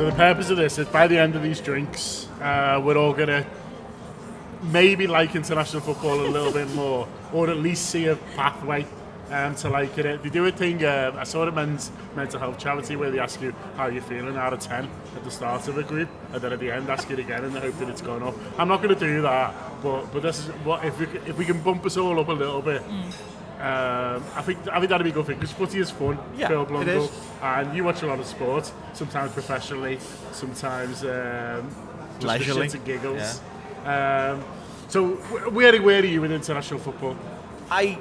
the purpose of this is by the end of these drinks, we're all going to maybe like international football a little bit more, or at least see a pathway to liking it. They do a thing, I saw a men's mental health charity where they ask you how you're feeling out of 10 at the start of a group, and then at the end ask it again in the hope that it's gone up. I'm not going to do that, but this is what if we can bump us all up a little bit. I think that'd be a good thing, because footy is fun. Yeah, Phil Blundell, it is. and you watch a lot of sport, sometimes professionally, sometimes just leisurely, for shits and giggles. Yeah. So where are you in international football? I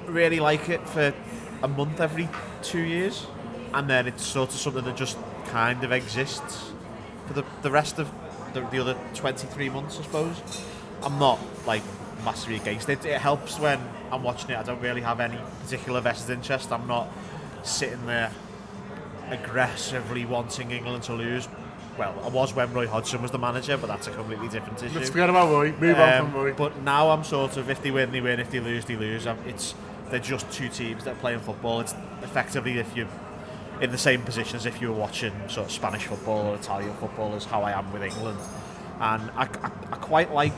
really like it for a month every 2 years, and then it's sort of something that just kind of exists for the rest of the other 23 months, I suppose. I'm not like massively against it. It helps when I'm watching it. I don't really have any particular vested interest. I'm not sitting there aggressively wanting England to lose. Well, I was when Roy Hodgson was the manager, but that's a completely different issue. Let's forget about Roy. Move on from Roy. But now I'm sort of, if they win, they win. If they lose, they lose. They're just two teams that are playing football. It's effectively if you're in the same position as if you were watching sort of Spanish football or Italian football, is how I am with England. And I quite like...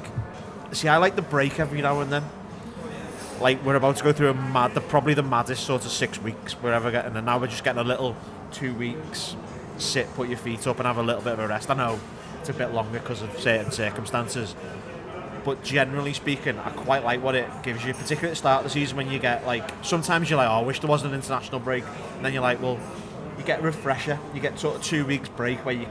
See, I like the break every now and then. Like, we're about to go through probably the maddest sort of 6 weeks we're ever getting, and now we're just getting a little 2 weeks, sit, put your feet up and have a little bit of a rest. I know it's a bit longer because of certain circumstances, but generally speaking, I quite like what it gives you, particularly at the start of the season when you get, like, sometimes you're like, oh, I wish there wasn't an international break, and then you're like, well, you get a refresher, you get sort of 2 weeks break where you're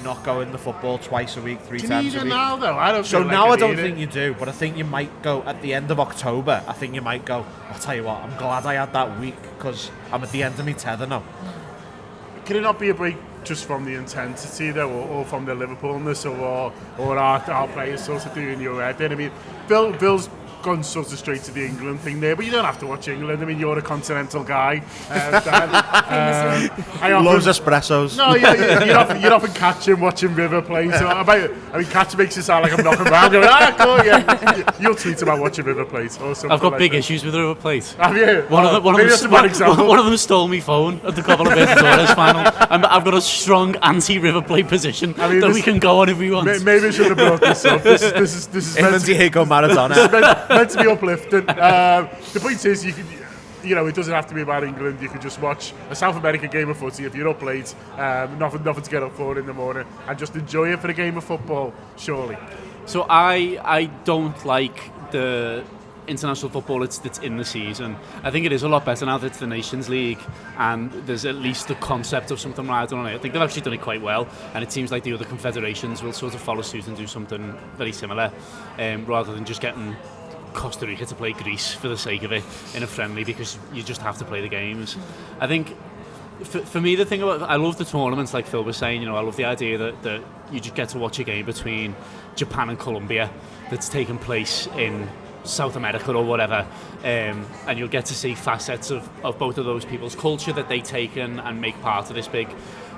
not going the football twice a week, three times a week. Now, though? I don't so feel now like I don't think you do, but I think you might go at the end of October. I think you might go, I'll tell you what, I'm glad I had that week because I'm at the end of my tether now. Can it not be a break just from the intensity, though, or from the Liverpoolness, or our players sort of doing your head in? I mean, Bill's gone sort of straight to the England thing there, but you don't have to watch England. I mean, you're a continental guy. Loves espressos. No, you'd often catch him watching River play. So catch makes it sound like I'm knocking around going, cool, yeah. You'll tweet about watching River play or something. I've got like big that. issues with River Plate. Have you? One of them stole my phone at the Copa Libertadores final. I've got a strong anti-River Plate position that we can go on if we want. Maybe I should have brought this up. This is England Diego Maradona. Meant to be uplifting. The point is, it doesn't have to be about England. You can just watch a South American game of footy if you're up late, nothing to get up for in the morning, and just enjoy it for a game of football, surely. So I don't like the international football that's in the season. I think it is a lot better now that it's the Nations League and there's at least the concept of something riding on it. I think they've actually done it quite well, and it seems like the other confederations will sort of follow suit and do something very similar, rather than just getting Costa Rica to play Greece for the sake of it in a friendly, because you just have to play the games. I think for me, the thing about, I love the tournaments, like Phil was saying, I love the idea that you just get to watch a game between Japan and Colombia that's taking place in South America or whatever, and you'll get to see facets of both of those people's culture that they take in and make part of this big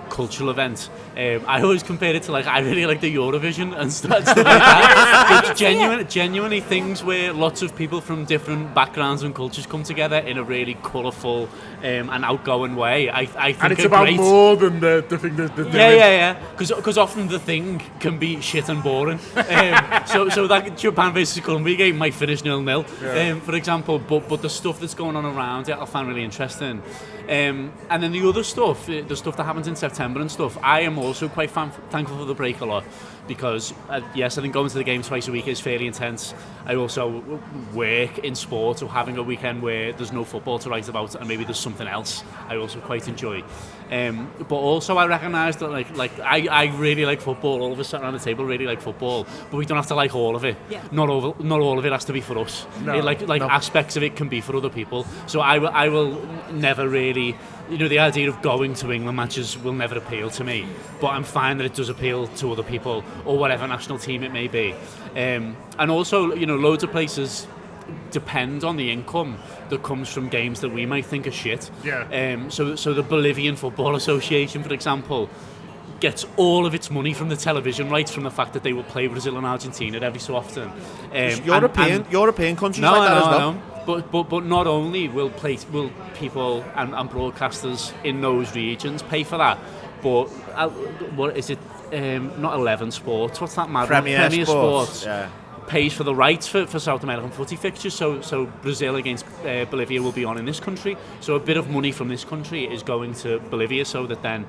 cultural event. I always compare it to, like, I really like the Eurovision and stuff like that. It's genuinely things where lots of people from different backgrounds and cultures come together in a really colourful and outgoing way. I think and it's about great. More than the thing that yeah. Because often the thing can be shit and boring. So that Japan versus Colombia game might finish 0-0, for example. But the stuff that's going on around it, I find really interesting. And then the other stuff, the stuff that happens in September and stuff, I am also quite thankful for the break a lot, because yes, I think going to the game twice a week is fairly intense. I also work in sport, so having a weekend where there's no football to write about and maybe there's something else, I also quite enjoy. But also I recognise that like I really like football. All of us sat around the table really like football, but we don't have to like all of it. Yeah. Not all of it has to be for us. No, aspects of it can be for other people. So I will never really, the idea of going to England matches will never appeal to me, but I'm fine that it does appeal to other people, or whatever national team it may be. And also, loads of places depend on the income that comes from games that we might think are shit. Yeah. So the Bolivian Football Association, for example, gets all of its money from the television rights from the fact that they will play Brazil and Argentina every so often. European countries like that as well. But not only will people and broadcasters in those regions pay for that, but what is it? Not 11 Sports. What's that mad one? Premier Sports. Yeah. Pays for the rights for South American footy fixtures, so Brazil against Bolivia will be on in this country. So a bit of money from this country is going to Bolivia, so that then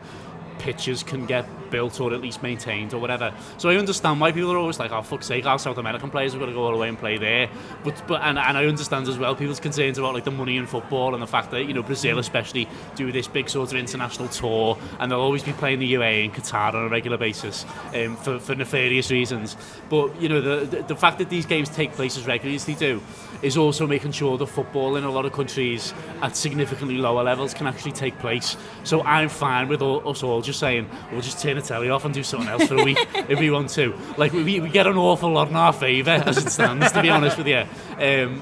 pitches can get built or at least maintained or whatever. So I understand why people are always like, oh fuck's sake, our South American players have got to go all the way and play there. But I understand as well people's concerns about like the money in football and the fact that, you know, Brazil especially do this big sort of international tour, and they'll always be playing the UAE and Qatar on a regular basis for nefarious reasons. But you know, the fact that these games take place as regularly as they do is also making sure that football in a lot of countries at significantly lower levels can actually take place. So I'm fine with us all just saying, we'll just turn the telly off and do something else for a week if we want to. Like we get an awful lot in our favour as it stands, to be honest with you.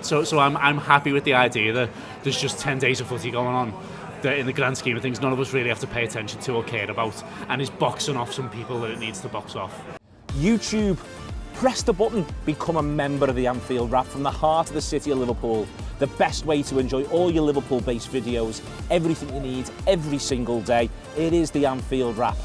So I'm happy with the idea that there's just 10 days of footy going on that in the grand scheme of things none of us really have to pay attention to or care about, and is boxing off some people that it needs to box off. YouTube, press the button, become a member of the Anfield Wrap from the heart of the city of Liverpool. The best way to enjoy all your Liverpool-based videos, everything you need, every single day. It is the Anfield Wrap.